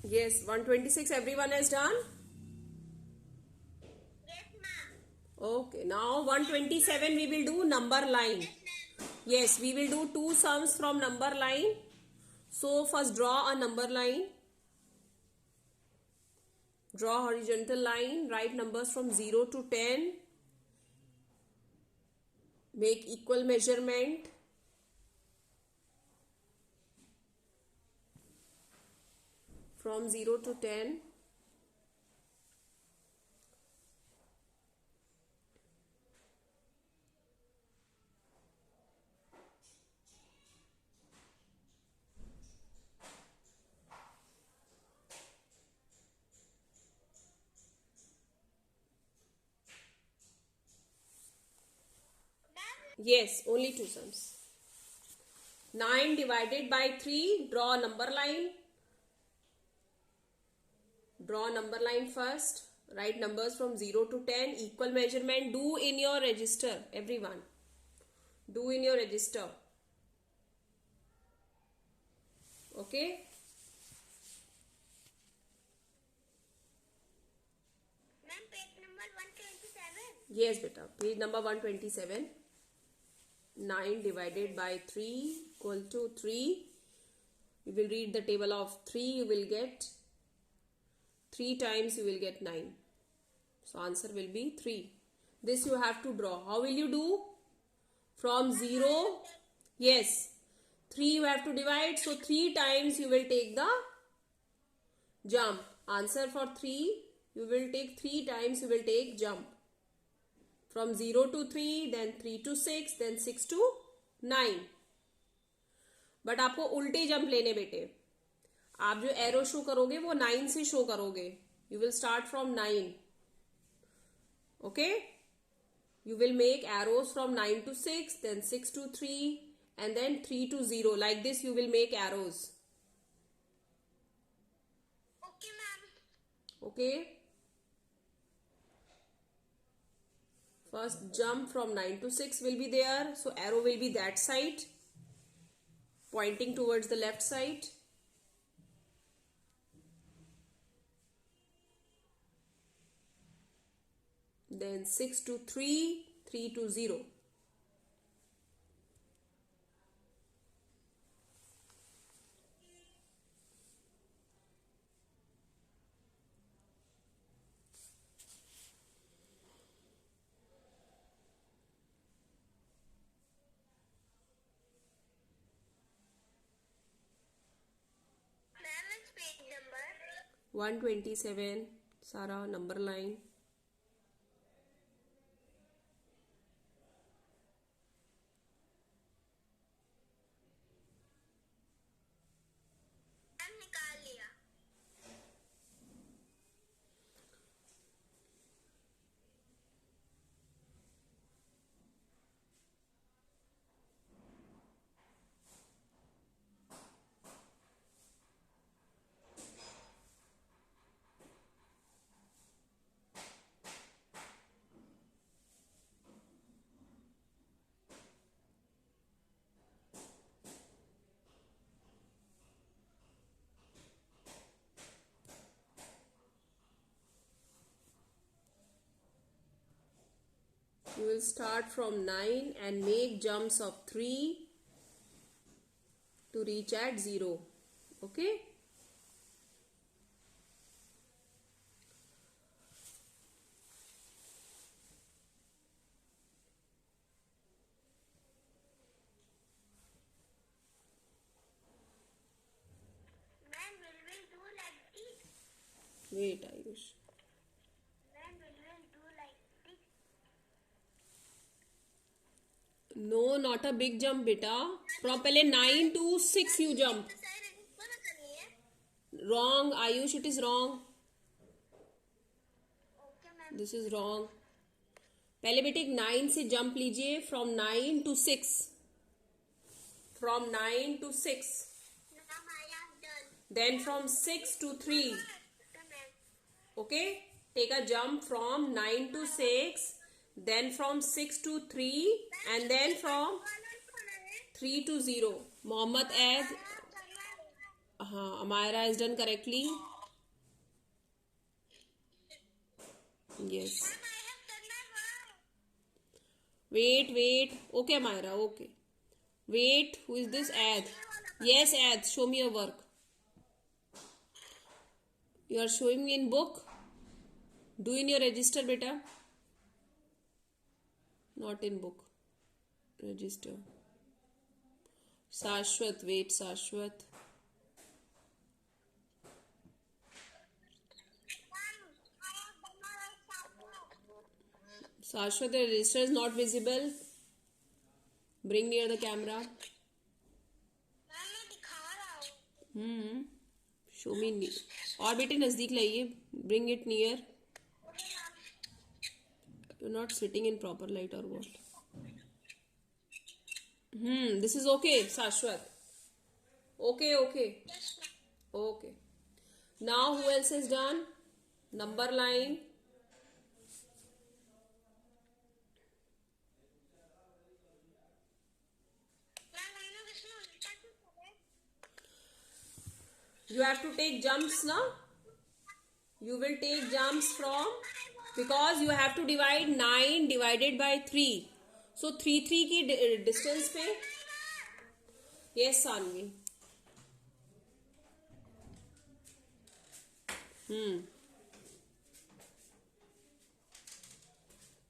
Yes, 126 everyone has done? Yes, ma'am. Okay, now 127 we will do number line. Yes, ma'am. Yes, we will do two sums from number line. So first draw a number line. Draw horizontal line, write numbers from 0 to 10. Make equal measurement. From 0 to 10. Yes, only two sums. 9 divided by 3. Draw a number line. Draw a number line first. Write numbers from 0 to 10. Equal measurement. Do in your register, everyone. Do in your register. Okay? Ma'am, page number 127. Yes, beta. Page number 127. 9 divided by 3 equal to 3. You will read the table of 3. You will get 3 times you will get 9. So answer will be 3. This you have to draw. How will you do? From 0. Yes. 3 you have to divide. So 3 times you will take the jump. Answer for 3. You will take 3 times you will take jump. From 0 to 3, then 3 to 6, then 6 to 9. But आपको उल्टे jump लेने बेटे. आप जो arrow show करोगे वो 9 से show करोगे. You will start from 9. Okay, you will make arrows from 9 to 6, then 6 to 3, and then 3 to 0. Like this you will make arrows. Okay, ma'am. Okay. First jump from 9 to 6 will be there. So arrow will be that side, pointing towards the left side. Then 6 to 3, 3 to 0. Ma'am, it's page number. 127. Sara, number line. Ma'am, निकाल लिया. You will start from 9 and make jumps of 3 to reach at 0. Okay. Ma'am, will we do like this? Wait, Ayush. Ma'am, will we do like this? No, not a big jump, beta. From पहले 9 to 6 you jump. तो sir इसको ना करिए. Wrong, Ayush, it is wrong. Okay, ma'am. This is wrong. पहले बेटे 9 से jump लीजिए. From 9 to 6. From 9 to 6. Ma'am, I have done. Then from 6 to 3. Okay, ma'am. Okay. Take a jump from 9 to 6. Then from 6 to 3. And then from 3 to 0. Mohammed as Amira has done correctly. Yes. Ma'am, I have done my work. Wait. Okay, Myra. Okay. Wait. Who is this? Ad. Yes, Ad. Show me your work. You are showing me in book. Do in your register, beta. Not in book. Register. Shashwat. Wait, Shashwat. Ma'am, I have done my work. Shashwat, the register is not visible. Bring near the camera. Ma'am मैं दिखा रहा हूँ. Show मी. और बेटे नजदीक लाइए. Bring it near. Okay ma'am. You're not sitting in proper light or what? This is okay, Shashwat. Okay. Yes ma'am. Okay. Now who else is done? Number line. Ma'am हम लोग इसमें उल्टा क्यों करें? You have to take jumps now. You will take jumps from, because you have to divide 9 divided by 3. So 3 की distance पे. Yes, Sanvi.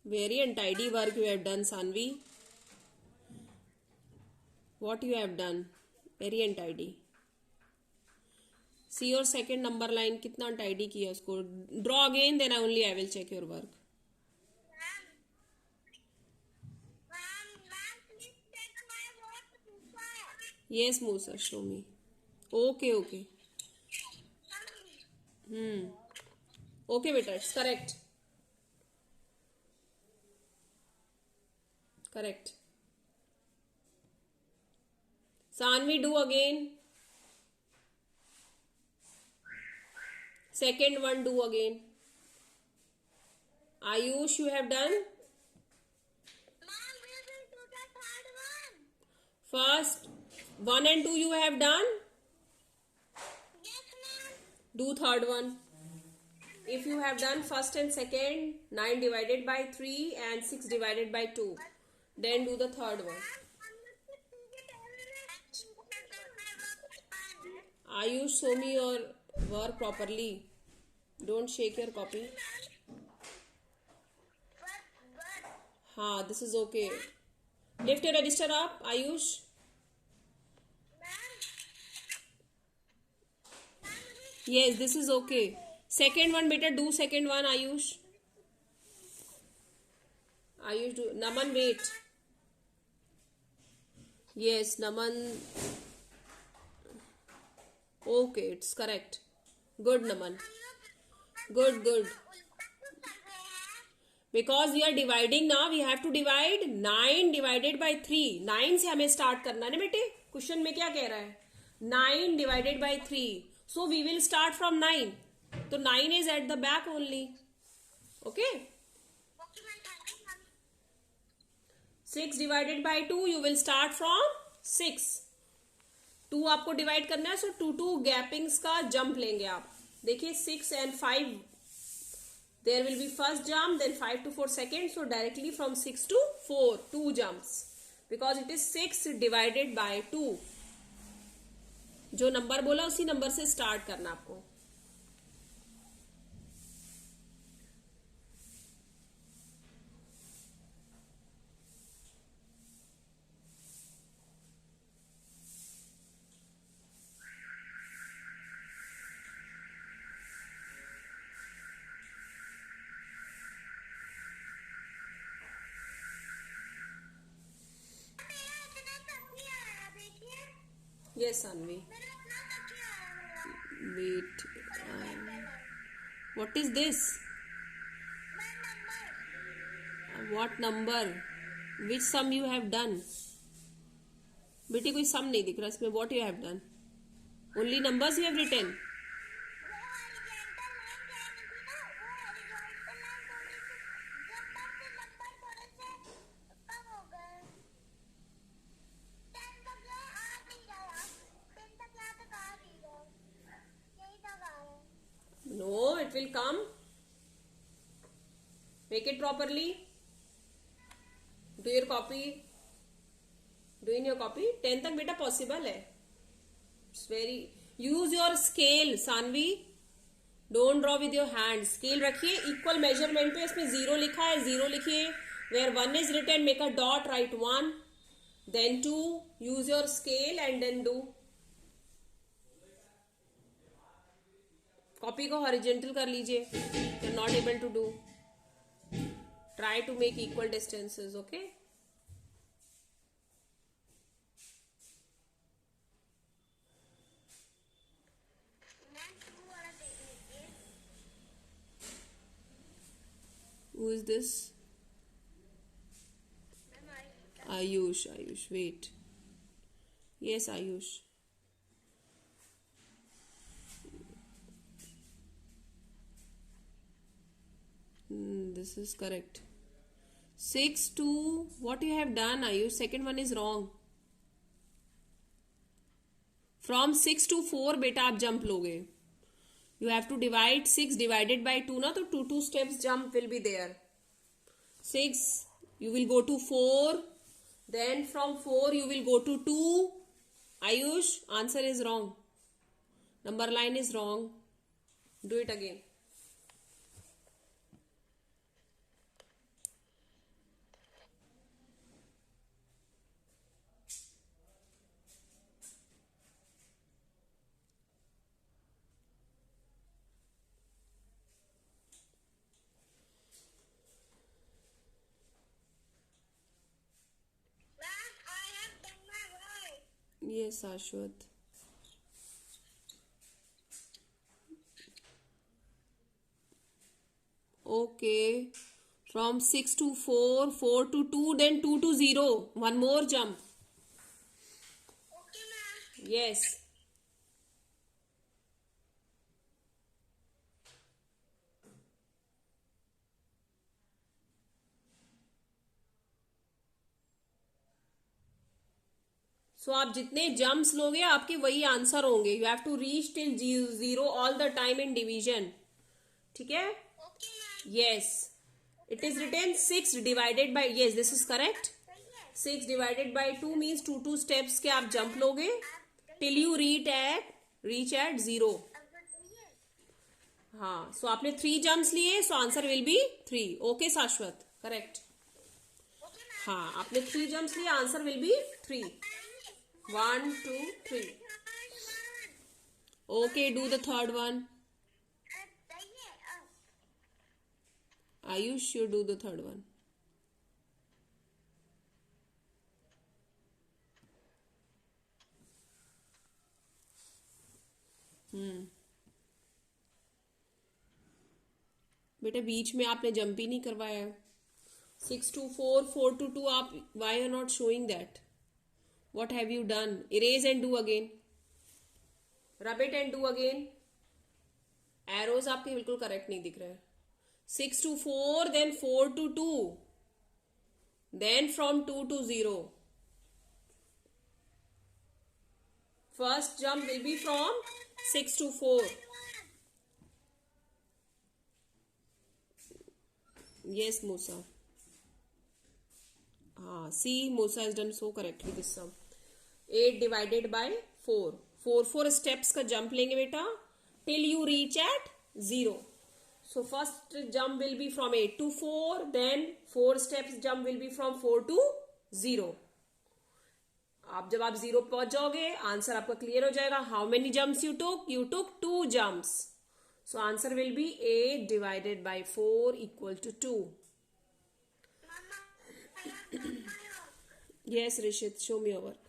Very untidy work you have done, Sanvi. What you have done? Very untidy. See your second number line. कितना untidy किया उसको. Draw again, then only I will check your work. Ma'am please take my work. Yes, Musa, show me. Okay. Okay, beta, it's correct. Correct. Sanvi, do again. Second one, do again. Ayush, you have done. Mom, we will do the third one. First, 1 and 2 you have done. Yes, ma'am. Do third one. If you have done first and second, 9 divided by 3 and 6 divided by 2. Then do the third one. Ayush, show me your work properly. Don't shake your copy. This is okay. Lift your register up, Ayush. Yes, this is okay. Second one, better do second one, Ayush. Ayush, do. Naman, wait. Yes, Naman. Okay, it's correct. Good, Naman. Good. Because we are dividing now, we have to divide 9 divided by 3. 9 से हमें start करना है ना बेटे. Question में क्या कह रहा है? 9 divided by 3. So we will start from 9. So 9 is at the back only. Okay? 6 divided by 2, you will start from 6. 2 आपको डिवाइड करना है, सो 2 गैपिंग्स का जंप लेंगे आप. देखिए 6 and 5, there will be first jump, then 5 to 4 seconds. So directly from 6 to 4, 2 jumps, because it is 6 divided by 2. जो number बोला उसी नंबर से स्टार्ट करना आपको. Yes, Anvi. Wait. What is this? What number? Which sum you have done? बेटी कोई sum नहीं दिख रहा इसमें. What you have done? Only numbers you have written. No, it will come. Make it properly. Do your copy. Do in your copy. 10 तक बेटा possible है. It's very. Use your scale, Sanvi. Don't draw with your hand. Scale रखिए. Equal measurement पे इसमें 0 लिखा है. 0 लिखिए. Where 1 is written, make a dot. Write 1. Then 2. Use your scale and then do. Copy को horizontal कर लीजिए. You're not able to do. Try to make equal distances. Okay. Who is this? Ayush. Ayush, wait. Yes, Ayush. This is correct. 6 to what you have done, Ayush? Second one is wrong. From 6 to 4 बेटा आप jump लोगे. You have to divide 6 divided by 2 ना, तो 2 steps jump will be there. 6 you will go to 4, then from 4 you will go to 2. Ayush, answer is wrong. Number line is wrong. Do it again. Yes, Ashwath. Okay. From 6 to 4, 4 to 2, then 2 to 0. One more jump. Okay, ma'am. Yes. सो आप जितने jumps लोगे आपके वही answer होंगे. You have to reach till 0 all the time in division. ठीक है. Okay, ma'am. Yes. It is written 6 divided by. Yes, this is correct. 6 divided by 2 means 2 steps के आप jump लोगे till you reach at 0. हाँ. So आपने 3 jumps लिए. So answer will be 3. Okay, Shashwat. Correct. हाँ. आपने 3 jumps लिए. Answer will be 3. 1, 2, 3. Okay, do the third one. Ayush, you do the third one. बेटा बीच में आपने जंप ही नहीं करवाया. 6 to 4, 4 to 2. आप why are not showing that? What have you done? Erase and do again. Rub it and do again. Arrows आपके बिल्कुल correct नहीं दिख रहे हैं. 6 to 4, then 4 to 2, then from 2 to 0. First jump will be from 6 to 4. Yes, Musa. See, Musa has done so correctly this sum. 8 divided by 4. 4 steps का jump लेंगे बेटा till you reach at 0. So first jump will be from 8 to 4, then 4 steps jump will be from 4 to 0. आप जब आप 0 पहुंच जाओगे answer आपका clear हो जाएगा. How many jumps you took? You took 2 jumps. So answer will be 8 divided by 4 equal to 2. Yes, Rishit, show me your work.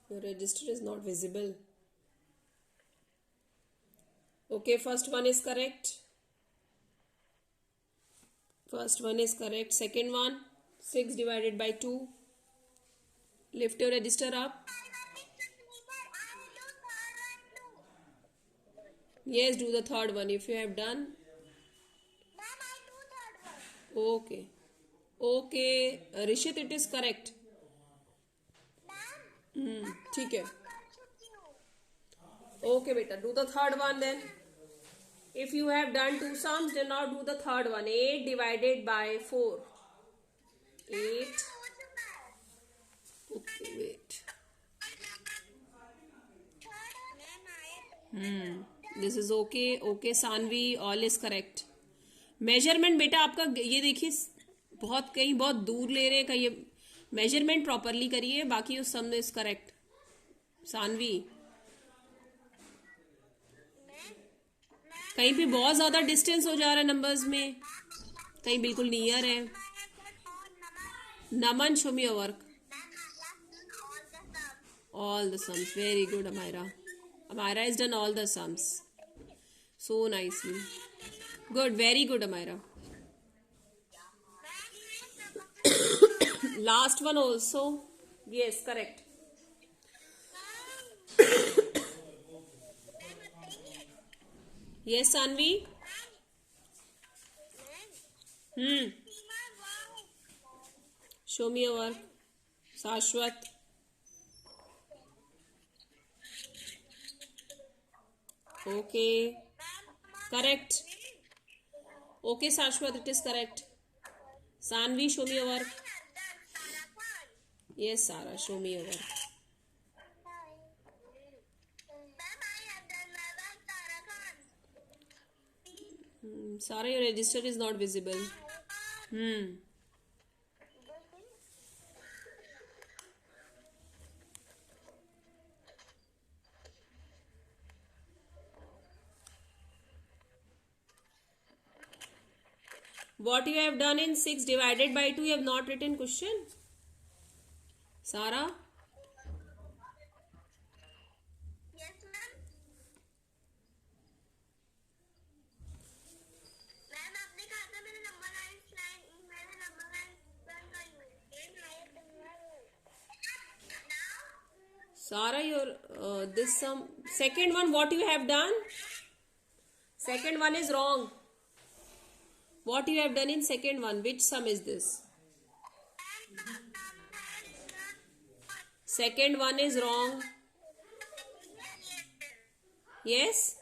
Your register is not visible. Okay, first one is correct. First one is correct. Second one, 6 divided by 2. Lift your register up. Yes, do the third one if you have done. Okay. Okay, Rishit, it is correct. ठीक है. Okay, beta. Do the third one then. If you have done two sums, then now do the third one. 8 divided by 4. 8. Okay, wait. This is okay. Okay, Sanvi, all is correct. Measurement बेटा आपका ये देखिए बहुत कहीं बहुत दूर ले रहे हैं कहीं मेजरमेंट प्रॉपरली करिए बाकी उस सम इज करेक्ट सानवी कहीं पे बहुत ज्यादा डिस्टेंस हो जा रहा है नंबर्स में कहीं बिल्कुल नियर है Naman show me your work all the sums very good Amira has done all the sums so nicely good very good Amira last one also yes correct yes Sanvi show me your work Shashwat okay correct okay Shashwat it is correct Sanvi show me your work yes Sara show me your work Sara your register is not visible What you have done in 6 divided by 2, you have not written question? Sarah? Yes, ma'am. Ma'am आपने कहा था मैंने number line run कर Sarah, your this sum second one what you have done? Second one is wrong. What you have done in second one? Which sum is this? Second one is wrong. Yes?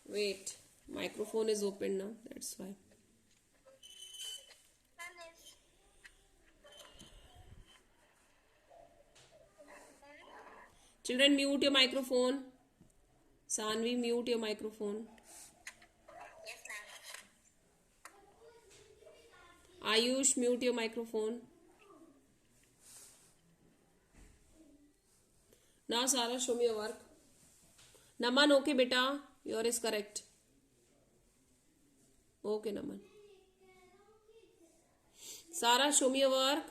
Wait. Microphone is open now. That's why. Children, mute your microphone. Sanvi, mute your microphone. Yes, ma'am. Ayush, mute your microphone. Now, Sarah, show me your work. Naman, okay, beta. Yours is correct. Okay, Naman. Sarah, show me your work.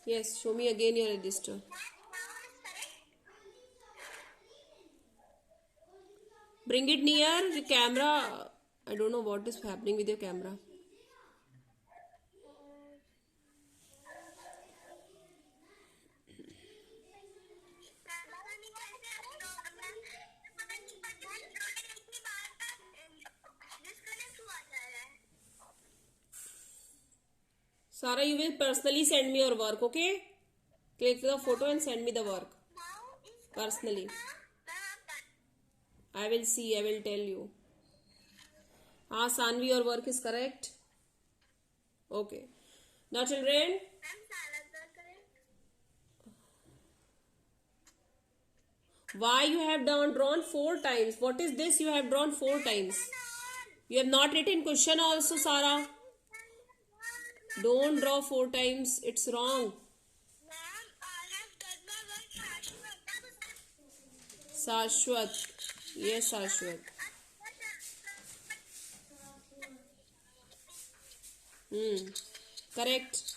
Yes, show me again your register. Bring it near the camera. I don't know what is happening with your camera. Sarah, you will personally send me your work, okay? Click the photo and send me the work. Personally. I will see, I will tell you. Ah, Sanvi, your work is correct. Okay. Now, children. Why you have drawn 4 times? What is this? You have drawn 4 times. You have not written question also, Sarah. Don't draw 4 times. It's wrong. Shashwat. Yes, Shashwat. Correct.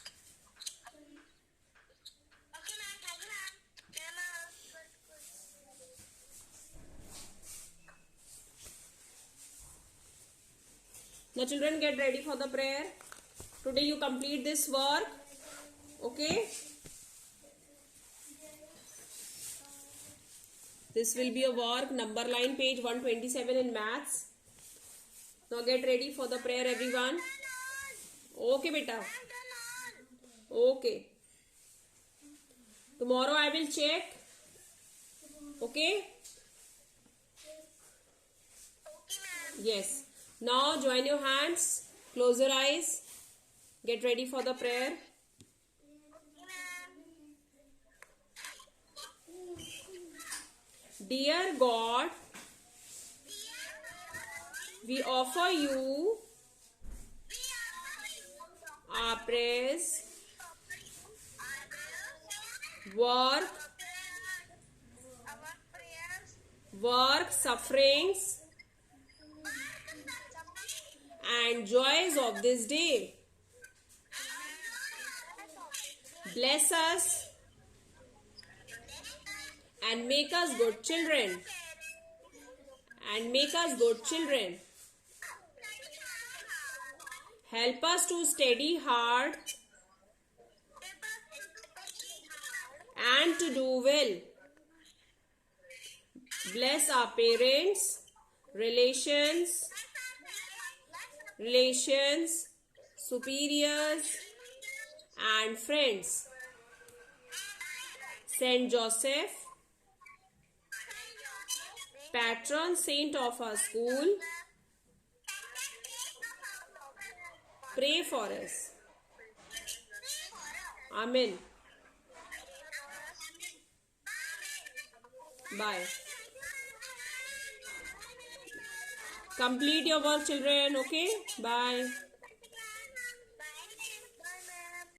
Now, children, get ready for the prayer. Today you complete this work. Okay. This will be a work, number line, page 127 in maths. Now get ready for the prayer, everyone. Okay, beta. Okay. Tomorrow I will check. Okay? Yes. Now join your hands. Close your eyes. Get ready for the prayer. Dear God, we offer you our praise, work, sufferings, and joys of this day. Bless us and make us good children. Help us to study hard and to do well. Bless our parents, relations, superiors, and friends. Saint Joseph, patron saint of our school, pray for us. Amen. Bye. Complete your work, children. Okay? Bye.